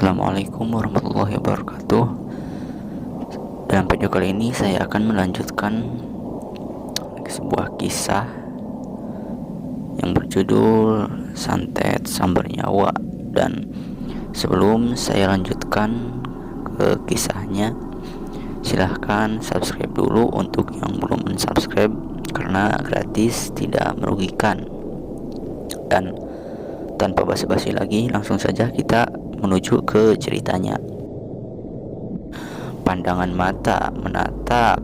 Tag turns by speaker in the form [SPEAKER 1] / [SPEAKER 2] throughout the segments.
[SPEAKER 1] Assalamualaikum warahmatullahi wabarakatuh. Dalam video kali ini saya akan melanjutkan sebuah kisah yang berjudul Santet Sambar Nyawa. Dan sebelum saya lanjutkan ke kisahnya, silahkan subscribe dulu untuk yang belum subscribe, karena gratis, tidak merugikan. Dan tanpa basa-basi lagi, langsung saja kita menuju ke ceritanya. Pandangan mata menatap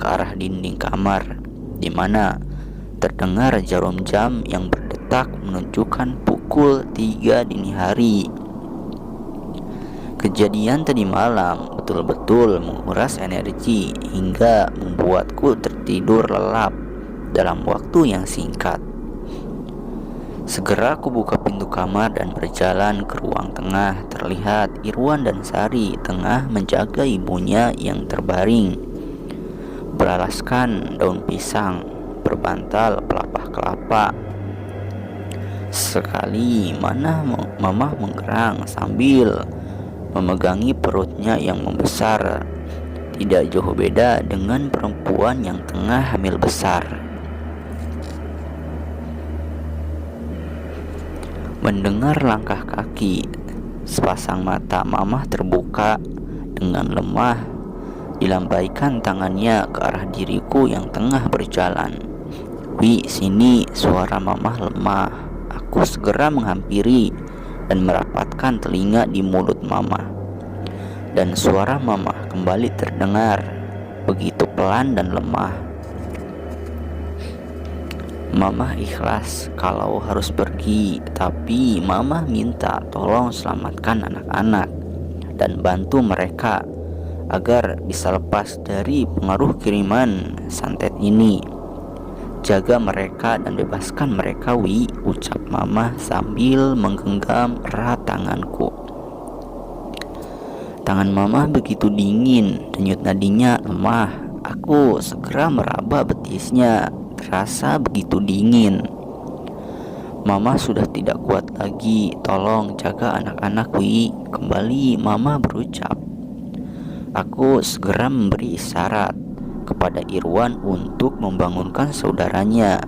[SPEAKER 1] ke arah dinding kamar, di mana terdengar jarum jam yang berdetak menunjukkan pukul 3 dini hari. Kejadian tadi malam betul-betul menguras energi hingga membuatku tertidur lelap dalam waktu yang singkat. Segera aku buka pintu kamar dan berjalan ke ruang tengah. Terlihat Irwan dan Sari tengah menjaga ibunya yang terbaring beralaskan daun pisang berbantal pelepah kelapa. Sekali mana Mamah menggerang sambil memegangi perutnya yang membesar. Tidak jauh beda dengan perempuan yang tengah hamil besar. Mendengar langkah kaki, sepasang mata Mamah terbuka dengan lemah. Dilambaikan tangannya ke arah diriku yang tengah berjalan. "Wi, sini," suara Mamah lemah. Aku segera menghampiri dan merapatkan telinga di mulut Mamah. Dan suara Mamah kembali terdengar, begitu pelan dan lemah. Mamah ikhlas kalau harus pergi, tapi Mamah minta tolong selamatkan anak-anak dan bantu mereka agar bisa lepas dari pengaruh kiriman santet ini. "Jaga mereka dan bebaskan mereka, Wi," ucap Mamah sambil menggenggam erat tanganku. Tangan Mamah begitu dingin, denyut nadinya lemah. Aku segera meraba betisnya, terasa begitu dingin. Mamah sudah tidak kuat lagi. "Tolong jaga anak-anak, Wi," kembali Mamah berucap. Aku segera memberi isyarat kepada Irwan untuk membangunkan saudaranya.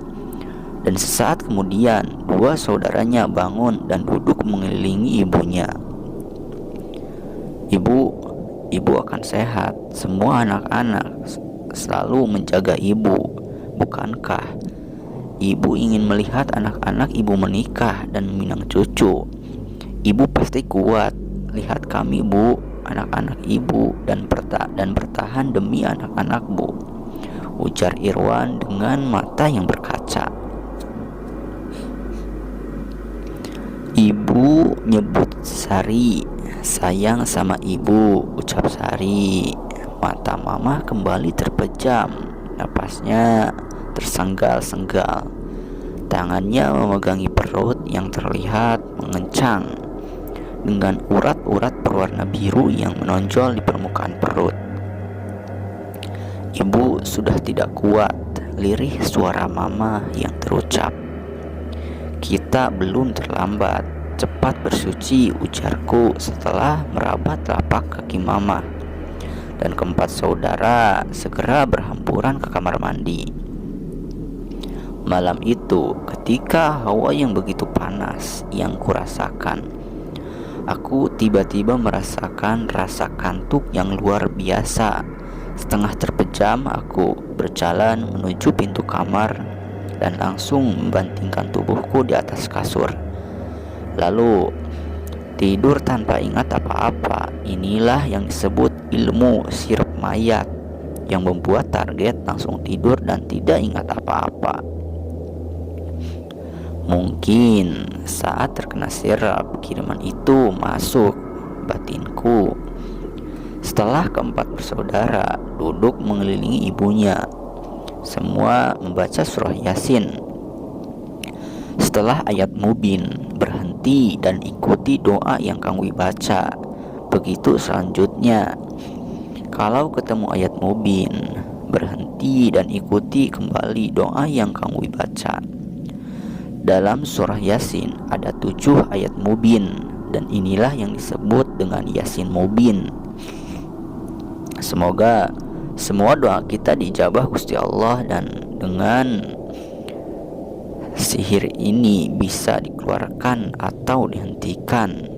[SPEAKER 1] Dan sesaat kemudian dua saudaranya bangun dan duduk mengelilingi ibunya. Ibu akan sehat. Semua anak-anak selalu menjaga ibu. Bukankah ibu ingin melihat anak-anak ibu menikah dan meminang cucu? Ibu pasti kuat. Lihat kami, Bu, anak-anak ibu, dan bertahan demi anak-anak, Bu, ujar Irwan dengan mata yang berkaca. Ibu nyebut Sari. "Sayang sama ibu," ucap Sari. Mata Mamah kembali terpejam. Napasnya tersenggal-senggal. Tangannya memegangi perut yang terlihat mengencang dengan urat-urat berwarna biru yang menonjol di permukaan perut. "Ibu sudah tidak kuat," lirih suara Mamah yang terucap. "Kita belum terlambat. Cepat bersuci," ujarku setelah meraba telapak kaki Mamah. Dan keempat saudara segera berhamburan ke kamar mandi. Malam itu, ketika hawa yang begitu panas yang kurasakan, aku tiba-tiba merasakan rasa kantuk yang luar biasa. Setengah terpejam, aku berjalan menuju pintu kamar dan langsung membantingkan tubuhku di atas kasur. Lalu tidur tanpa ingat apa-apa. Inilah yang disebut ilmu sirup mayat, yang membuat target langsung tidur dan tidak ingat apa-apa. Mungkin saat terkena sirap kiriman itu masuk batinku. Setelah keempat bersaudara duduk mengelilingi ibunya, semua membaca surah Yasin. Setelah ayat Mubin, berhenti dan ikuti doa yang kami baca. Begitu selanjutnya. Kalau ketemu ayat Mubin, berhenti dan ikuti kembali doa yang kami baca. Dalam surah Yasin ada 7 ayat Mubin dan inilah yang disebut dengan Yasin Mubin. Semoga semua doa kita dijabah Gusti Allah dan dengan sihir ini bisa dikeluarkan atau dihentikan,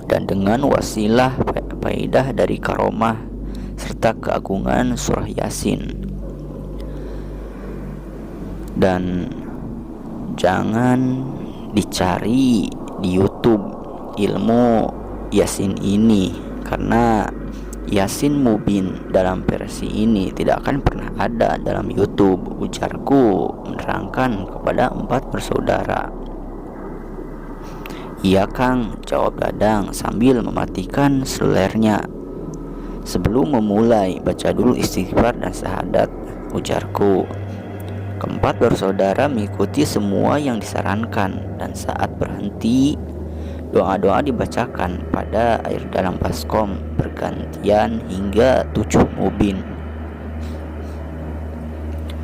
[SPEAKER 1] dan dengan wasilah faedah dari karomah serta keagungan surah Yasin. Dan jangan dicari di YouTube ilmu Yasin ini, karena Yasin Mubin dalam versi ini tidak akan pernah ada dalam YouTube, ujarku menerangkan kepada 4 bersaudara. Iya Kang, jawab Dadang sambil mematikan selulernya. Sebelum memulai, baca dulu istighfar dan syahadat, ujarku. Keempat bersaudara mengikuti semua yang disarankan, dan saat berhenti, doa-doa dibacakan pada air dalam baskom bergantian hingga 7 mubin.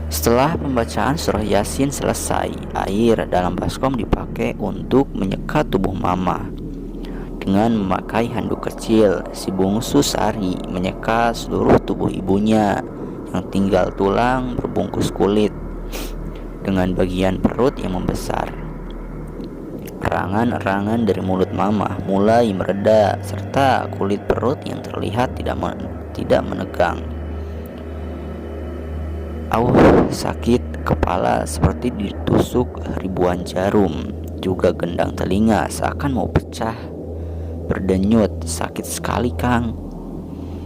[SPEAKER 1] Setelah pembacaan surah Yasin selesai, air dalam baskom dipakai untuk menyekat tubuh mama. Dengan memakai handuk kecil, si bungsu Sari menyekat seluruh tubuh ibunya yang tinggal tulang berbungkus kulit dengan bagian perut yang membesar. Erangan-erangan dari mulut mama mulai mereda serta kulit perut yang terlihat tidak menegang. Sakit kepala seperti ditusuk ribuan jarum, juga gendang telinga seakan mau pecah. Berdenyut, sakit sekali Kang,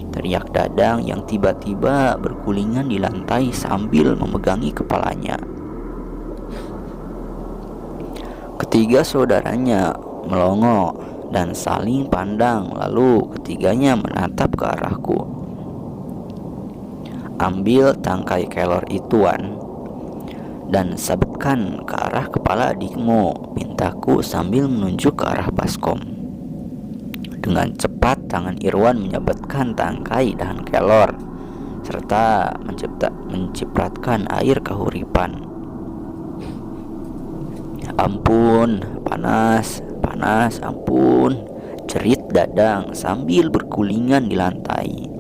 [SPEAKER 1] teriak Dadang yang tiba-tiba bergulingan di lantai sambil memegangi kepalanya. Ketiga saudaranya melongo dan saling pandang, lalu ketiganya menatap ke arahku. Ambil tangkai kelor ituan dan sabetkan ke arah kepala adikmu, pintaku sambil menunjuk ke arah baskom. Dengan cepat tangan Irwan menyabetkan tangkai dahan kelor serta mencipratkan air kahuripan. Ampun, panas, ampun, jerit Dadang sambil bergulingan di lantai.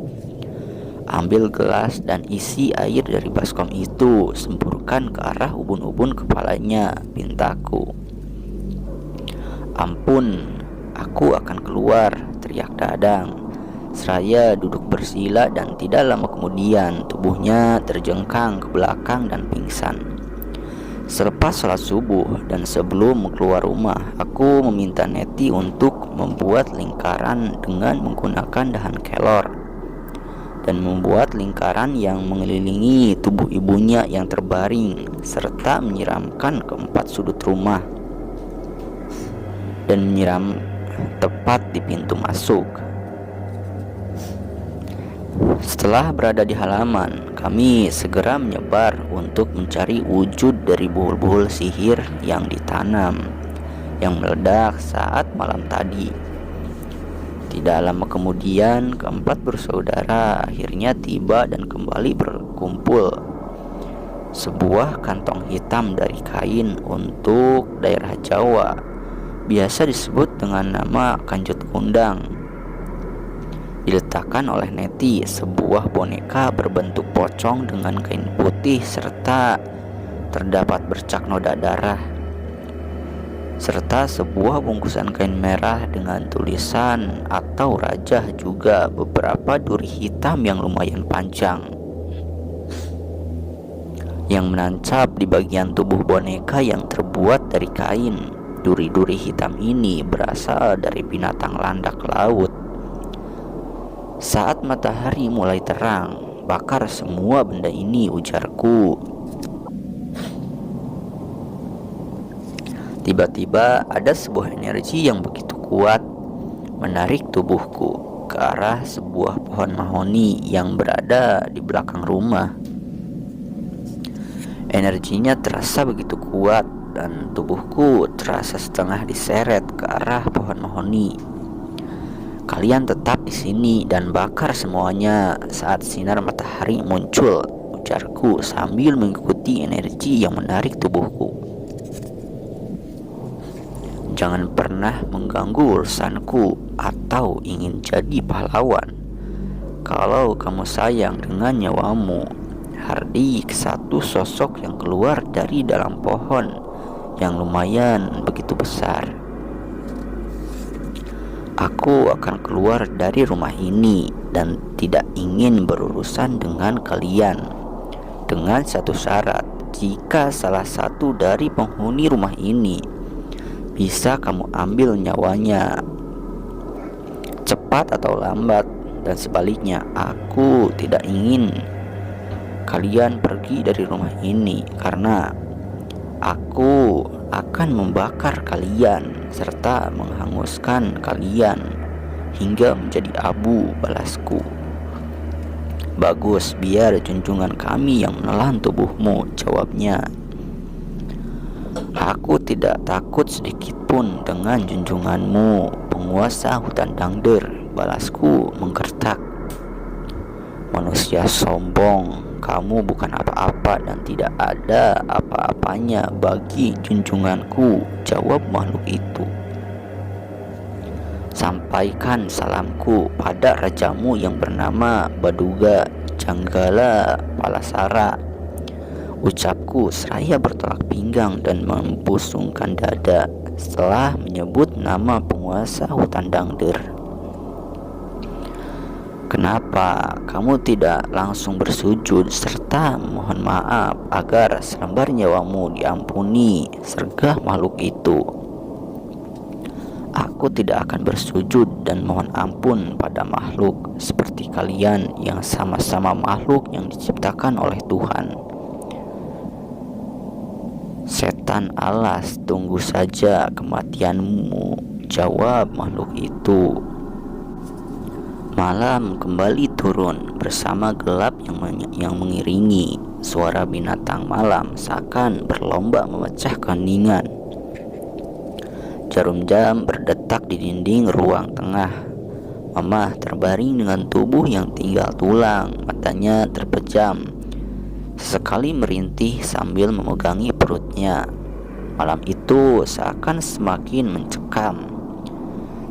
[SPEAKER 1] Ambil gelas dan isi air dari baskom itu, semburkan ke arah ubun-ubun kepalanya, pintaku. Ampun, aku akan keluar, teriak Dadang. Seraya duduk bersila dan tidak lama kemudian tubuhnya terjengkang ke belakang dan pingsan. Selepas sholat subuh dan sebelum keluar rumah, aku meminta Neti untuk membuat lingkaran dengan menggunakan dahan kelor dan membuat lingkaran yang mengelilingi tubuh ibunya yang terbaring, serta menyiramkan ke 4 sudut rumah dan menyiram tepat di pintu masuk. Setelah berada di halaman, kami segera menyebar untuk mencari wujud dari buhul-buhul sihir yang ditanam, yang meledak saat malam tadi. Tidak lama kemudian, keempat bersaudara akhirnya tiba dan kembali berkumpul. Sebuah kantong hitam dari kain untuk daerah Jawa, biasa disebut dengan nama kanjut kundang, diletakkan oleh Neti, sebuah boneka berbentuk pocong dengan kain putih serta terdapat bercak noda darah, serta sebuah bungkusan kain merah dengan tulisan atau rajah, juga beberapa duri hitam yang lumayan panjang yang menancap di bagian tubuh boneka yang terbuat dari kain. Duri-duri hitam ini berasal dari binatang landak laut. Saat matahari mulai terang, bakar semua benda ini, ujarku. Tiba-tiba ada sebuah energi yang begitu kuat menarik tubuhku ke arah sebuah pohon mahoni yang berada di belakang rumah. Energinya terasa begitu kuat dan tubuhku terasa setengah diseret ke arah pohon mahoni. Kalian tetap di sini dan bakar semuanya saat sinar matahari muncul, ujarku sambil mengikuti energi yang menarik tubuhku. Jangan pernah mengganggu urusanku atau ingin jadi pahlawan. Kalau kamu sayang dengan nyawamu, hardik satu sosok yang keluar dari dalam pohon yang lumayan begitu besar. Aku akan keluar dari rumah ini dan tidak ingin berurusan dengan kalian, dengan satu syarat. Jika salah satu dari penghuni rumah ini bisa kamu ambil nyawanya, cepat atau lambat. Dan sebaliknya, aku tidak ingin kalian pergi dari rumah ini, karena aku akan membakar kalian serta menghanguskan kalian hingga menjadi abu balasku. Bagus, biar junjungan kami yang menelan tubuhmu, jawabnya. Aku tidak takut sedikit pun dengan junjunganmu, penguasa hutan Dangder, balasku menggertak. Manusia sombong, kamu bukan apa-apa dan tidak ada apa-apanya bagi junjunganku, jawab makhluk itu. Sampaikan salamku pada rajamu yang bernama Baduga Janggala Palasara, ucapku seraya bertolak pinggang dan membusungkan dada setelah menyebut nama penguasa hutan Dangder. Kenapa kamu tidak langsung bersujud serta mohon maaf agar selembar nyawamu diampuni, sergah makhluk itu. Aku tidak akan bersujud dan mohon ampun pada makhluk seperti kalian yang sama-sama makhluk yang diciptakan oleh Tuhan. Setan alas, tunggu saja kematianmu, jawab makhluk itu. Malam kembali turun bersama gelap yang mengiringi. Suara binatang malam seakan berlomba memecah keheningan. Jarum jam berdetak di dinding ruang tengah. Mamah terbaring dengan tubuh yang tinggal tulang, matanya terpejam. Sesekali merintih sambil memegangi perutnya. Malam itu seakan semakin mencekam.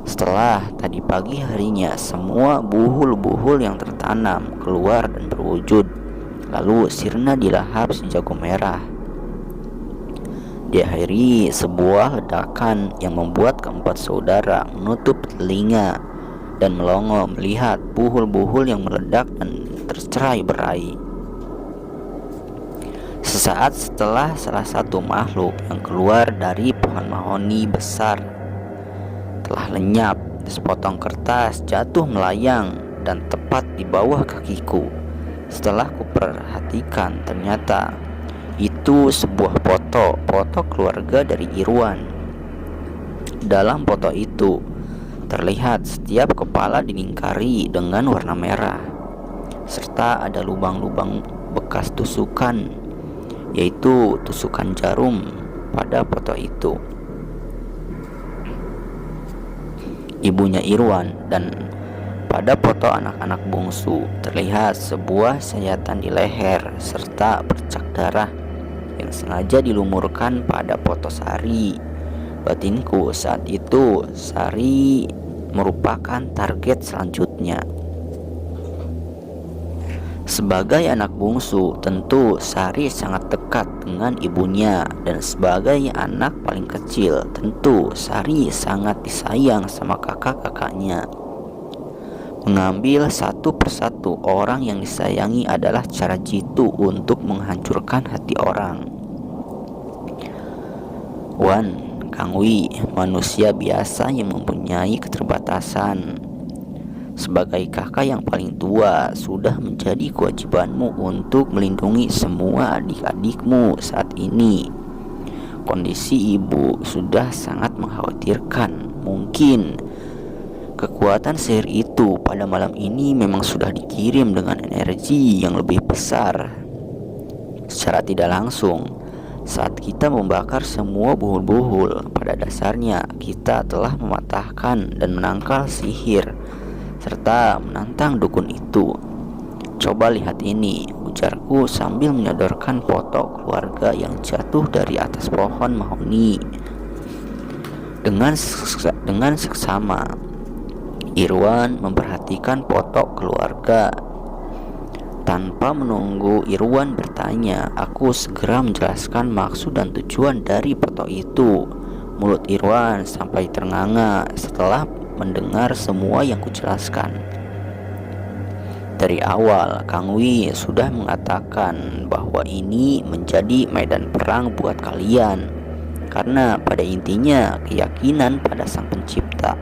[SPEAKER 1] Setelah tadi pagi harinya, semua buhul-buhul yang tertanam keluar dan berwujud, lalu sirna dilahap si jago merah. Diakhiri sebuah ledakan yang membuat keempat saudara menutup telinga dan melongo melihat buhul-buhul yang meledak dan tercerai-berai. Sesaat setelah salah satu makhluk yang keluar dari pohon mahoni besar telah lenyap, sepotong kertas jatuh melayang dan tepat di bawah kakiku. Setelah kuperhatikan, ternyata itu sebuah foto keluarga dari Irwan. Dalam foto itu terlihat setiap kepala dilingkari dengan warna merah, serta ada lubang-lubang bekas tusukan, yaitu tusukan jarum pada foto itu. Ibunya Irwan, dan pada foto anak-anak bungsu terlihat sebuah sayatan di leher serta bercak darah yang sengaja dilumurkan pada foto Sari. Batinku saat itu, Sari merupakan target selanjutnya. Sebagai anak bungsu, tentu Sari sangat dekat dengan ibunya, dan sebagai anak paling kecil, tentu Sari sangat disayang sama kakak-kakaknya. Mengambil satu persatu orang yang disayangi adalah cara jitu untuk menghancurkan hati orang. Wan, Kangwi, manusia biasa yang mempunyai keterbatasan. Sebagai kakak yang paling tua, sudah menjadi kewajibanmu untuk melindungi semua adik-adikmu saat ini. Kondisi ibu sudah sangat mengkhawatirkan. Mungkin kekuatan sihir itu pada malam ini memang sudah dikirim dengan energi yang lebih besar. Secara tidak langsung, saat kita membakar semua buhul-buhul, pada dasarnya kita telah mematahkan dan menangkal sihir serta menantang dukun itu. Coba lihat ini, ujarku sambil menyodorkan foto keluarga yang jatuh dari atas pohon mahoni. Dengan seksama, Irwan memperhatikan foto keluarga. Tanpa menunggu Irwan bertanya, aku segera menjelaskan maksud dan tujuan dari foto itu. Mulut Irwan sampai ternganga setelah mendengar semua yang kujelaskan. Dari awal, Kang Wi sudah mengatakan bahwa ini menjadi medan perang buat kalian, karena pada intinya keyakinan pada Sang Pencipta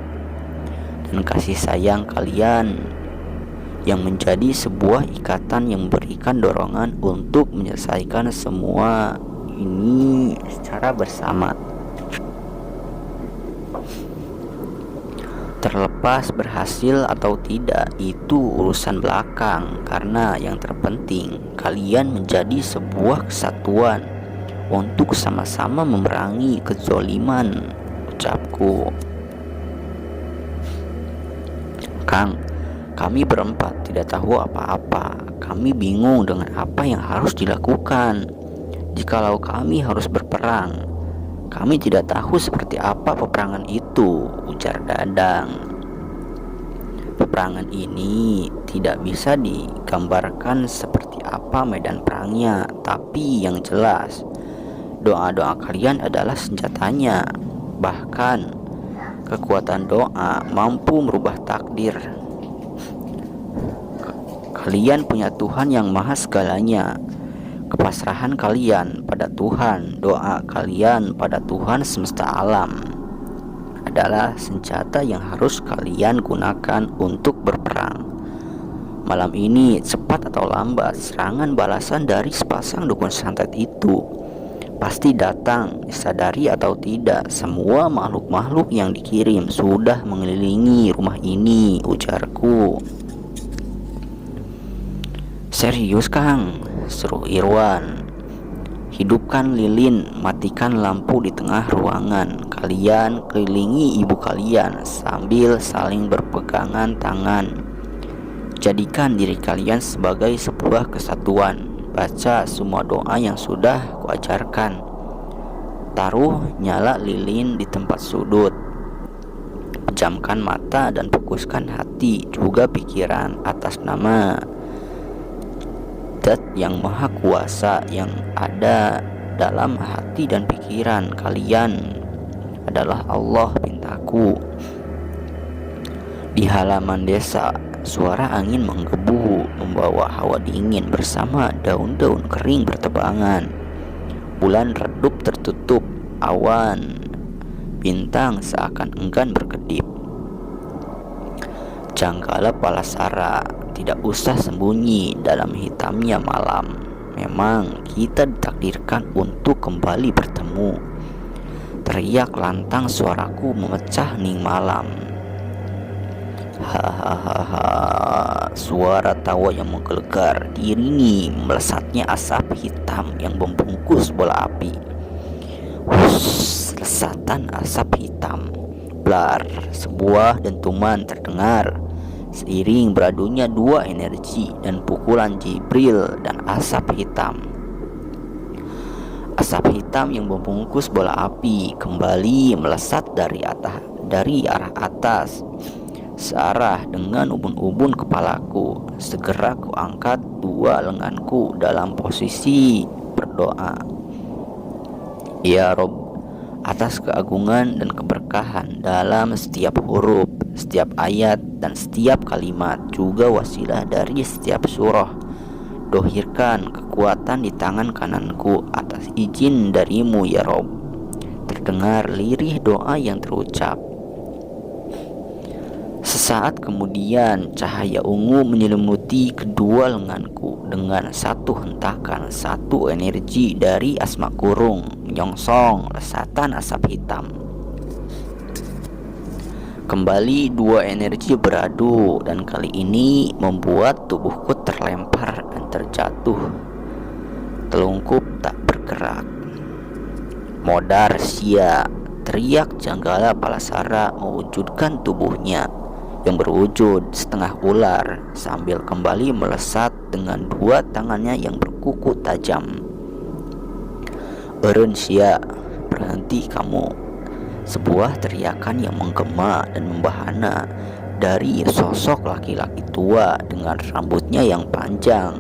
[SPEAKER 1] dan kasih sayang kalian yang menjadi sebuah ikatan yang memberikan dorongan untuk menyelesaikan semua ini secara bersama. Terlepas berhasil atau tidak, itu urusan belakang, karena yang terpenting kalian menjadi sebuah kesatuan untuk sama-sama memerangi kezoliman, ucapku. Kang, kami berempat tidak tahu apa-apa. Kami bingung dengan apa yang harus dilakukan. Jikalau kami harus berperang, kami tidak tahu seperti apa peperangan itu, ujar Dadang. Peperangan ini tidak bisa digambarkan seperti apa medan perangnya, tapi yang jelas, doa-doa kalian adalah senjatanya. Bahkan kekuatan doa mampu merubah takdir. Kalian punya Tuhan yang maha segalanya. Kepasrahan kalian pada Tuhan, doa kalian pada Tuhan semesta alam adalah senjata yang harus kalian gunakan untuk berperang. Malam ini, cepat atau lambat, serangan balasan dari sepasang dukun santet itu pasti datang. Disadari atau tidak, semua makhluk-makhluk yang dikirim sudah mengelilingi rumah ini, ujarku. Serius Kang, seru Irwan. Hidupkan lilin, matikan lampu di tengah ruangan. Kalian kelilingi ibu kalian sambil saling berpegangan tangan. Jadikan diri kalian sebagai sebuah kesatuan. Baca semua doa yang sudah kuajarkan. Taruh nyala lilin di tempat sudut. Pejamkan mata dan fokuskan hati juga pikiran atas nama Zat yang maha kuasa yang ada dalam hati dan pikiran kalian adalah Allah, pintaku. Di halaman desa, suara angin menggebu membawa hawa dingin bersama daun-daun kering bertebangan. Bulan redup tertutup awan, bintang seakan enggan berkedip. Janggala Palasara tidak usah sembunyi dalam hitamnya malam. Memang kita ditakdirkan untuk kembali bertemu. Teriak lantang suaraku memecah hening malam. Hahaha, suara tawa yang menggelegar diiringi melesatnya asap hitam yang membungkus bola api. Huss, lesatan asap hitam. Blar, sebuah dentuman terdengar. Seiring beradunya dua energi dan pukulan Jibril dan asap hitam. Asap hitam yang membungkus bola api kembali melesat dari arah atas, searah dengan ubun-ubun kepalaku. Segera kuangkat dua lenganku dalam posisi berdoa. Ya Rob, atas keagungan dan keberkahan dalam setiap huruf, setiap ayat, dan setiap kalimat, juga wasilah dari setiap surah. Dohirkan kekuatan di tangan kananku atas izin darimu ya Rob. Terdengar lirih doa yang terucap. Sesaat kemudian cahaya ungu menyelimuti kedua lenganku. Dengan satu hentakan, satu energi dari asma kurung menyongsong lesatan asap hitam. Kembali dua energi beradu dan kali ini membuat tubuhku terlempar dan terjatuh. Telungkup tak bergerak. Modar sia, teriak Janggala Palasara mewujudkan tubuhnya yang berwujud setengah ular sambil kembali melesat dengan dua tangannya yang berkuku tajam. Eureun sia, berhenti kamu. Sebuah teriakan yang menggema dan membahana dari sosok laki-laki tua dengan rambutnya yang panjang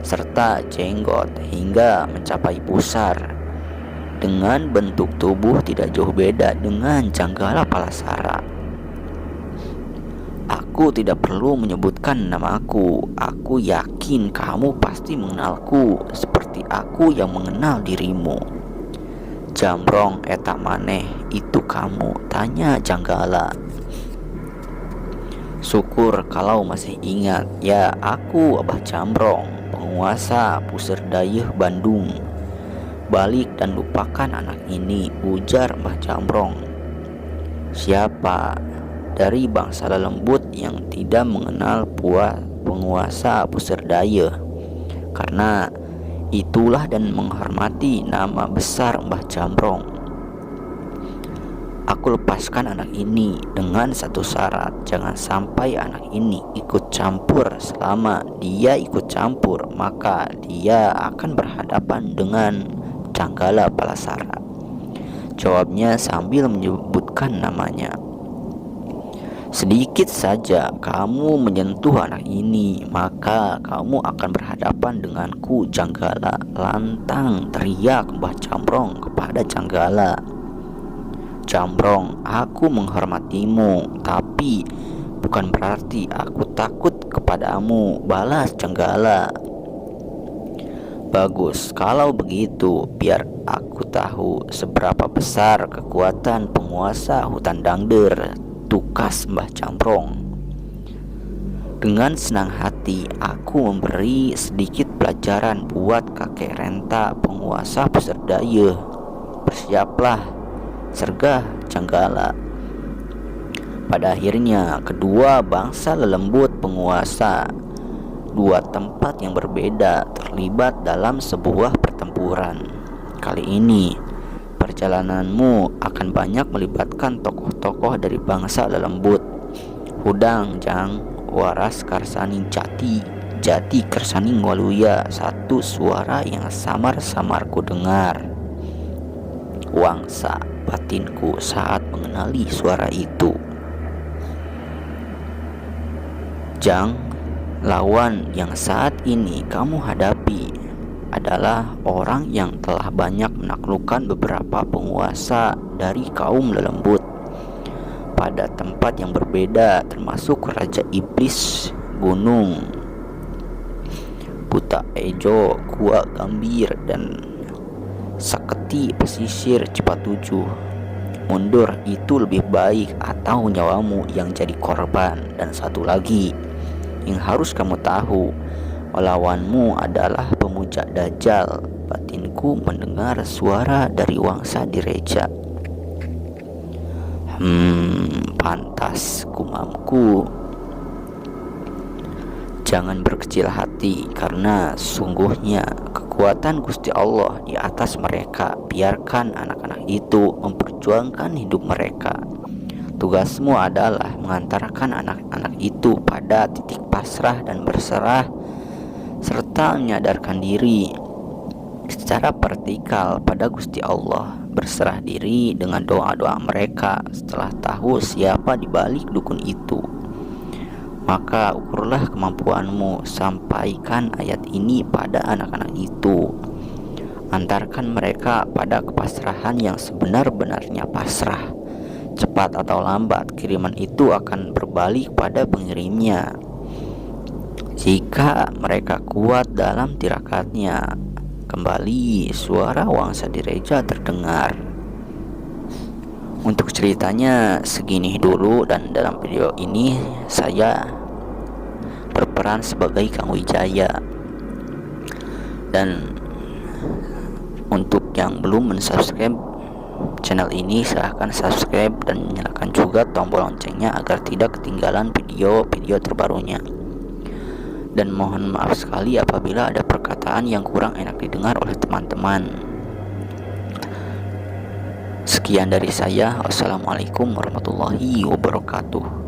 [SPEAKER 1] serta jenggot hingga mencapai pusar, dengan bentuk tubuh tidak jauh beda dengan Janggala Palasara. Aku tidak perlu menyebutkan namaku. Aku yakin kamu pasti mengenalku seperti aku yang mengenal dirimu. Jamrong eta maneh, itu kamu, tanya Janggala. Syukur kalau masih ingat. Ya, aku Abah Jamrong, penguasa Puseur Dayeuh Bandung. Balik dan lupakan anak ini, ujar Mbah Jamrong. Siapa? Dari bangsa lelembut yang tidak mengenal penguasa Puseur Dayeuh. Karena itulah dan menghormati nama besar Mbah Jamrong. Aku lepaskan anak ini dengan satu syarat. Jangan sampai anak ini ikut campur. Selama dia ikut campur, maka dia akan berhadapan dengan Janggala Palasara, jawabnya sambil menyebutkan namanya. Sedikit saja kamu menyentuh anak ini, maka kamu akan berhadapan denganku, Janggala, lantang teriak Mbah Jamrong kepada Janggala. Jamrong, aku menghormatimu, tapi bukan berarti aku takut kepadamu, balas Janggala. Bagus, kalau begitu biar aku tahu seberapa besar kekuatan penguasa hutan Dangder, tukas Mbah Jamrong. Dengan senang hati aku memberi sedikit pelajaran buat kakek renta penguasa Puseur Dayeuh. Bersiaplah, sergah Janggala. Pada akhirnya kedua bangsa lelembut penguasa, dua tempat yang berbeda, terlibat dalam sebuah pertempuran. Kali ini perjalananmu akan banyak melibatkan tokoh-tokoh dari bangsa lelembut. Hudang Jang, Waras Karsani Jati Kersaning Waluya. Satu suara yang samar-samar ku dengar. Wangsa batinku saat mengenali suara itu. Jang, lawan yang saat ini kamu hadapi adalah orang yang telah banyak menaklukkan beberapa penguasa dari kaum lelembut pada tempat yang berbeda, termasuk Raja Iblis Gunung Buta Ejo, Gua Gambir, dan Saketi Pesisir Cipatujuh. Mundur itu lebih baik atau nyawamu yang jadi korban. Dan satu lagi yang harus kamu tahu, lawanmu adalah pemuja Dajjal. Batinku mendengar suara dari Wangsa Direja. Pantas, gumamku. Jangan berkecil hati, karena sungguhnya kekuatan Gusti Allah di atas mereka. Biarkan anak-anak itu memperjuangkan hidup mereka. Tugasmu adalah mengantarkan anak-anak itu pada titik pasrah dan berserah, serta menyadarkan diri secara vertikal pada Gusti Allah. Berserah diri dengan doa-doa mereka. Setelah tahu siapa di balik dukun itu, maka ukurlah kemampuanmu. Sampaikan ayat ini pada anak-anak itu. Antarkan mereka pada kepasrahan yang sebenar-benarnya pasrah. Cepat atau lambat, kiriman itu akan berbalik pada pengirimnya. Jika mereka kuat dalam tirakatnya. Kembali suara Wangsa Direja terdengar. Untuk ceritanya segini dulu, dan dalam video ini saya berperan sebagai Kang Wijaya. Dan untuk yang belum mensubscribe channel ini, silahkan subscribe dan nyalakan juga tombol loncengnya agar tidak ketinggalan video-video terbarunya. Dan mohon maaf sekali apabila ada perkataan yang kurang enak didengar oleh teman-teman. Sekian dari saya. Wassalamualaikum warahmatullahi wabarakatuh.